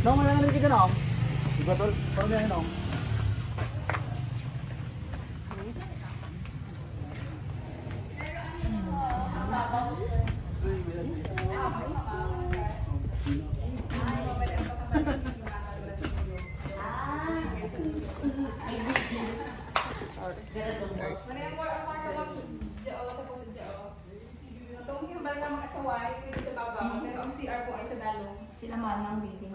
Nong, wala na kita nong. Iba tol, parang yan nong. Sila manang meeting.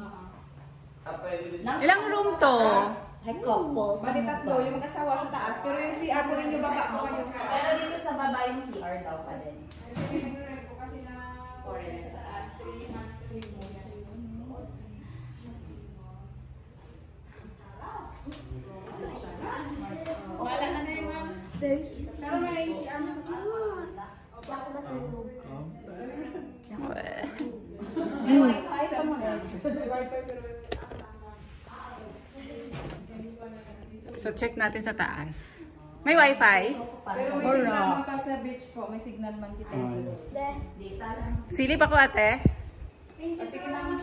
Ilang room to? Ay, couple. Bali tatlo, yung mag-asawa sa taas, pero yung CR po rin yung baba mo kayo. Pero dito sa baba yung CR daw pa din. Kasi nag-rent po kasi na Foreigner sa taas. 3 months, 3 months. Wala na na yung ma'am. Pero may CR mo pa. May wifi ka mo na. Wifi pero So, check natin sa taas. May wifi? pero may signal man pa sa beach po, may signal man kita. Data lang. Silip ako ate. O sige ma'am,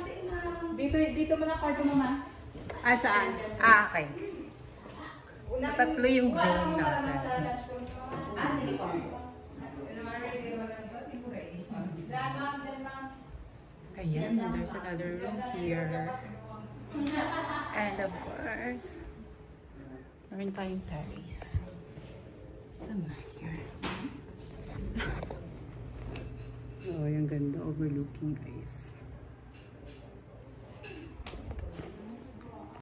dito mo na kwarto mo ma'am. Ah, saan? Ah, okay. So, tatlo yung room natin. Ah, sige po. Ayan, there's another room here. And of course, meron tayong terrace. Somewhere here. Oh, yung ganda overlooking guys.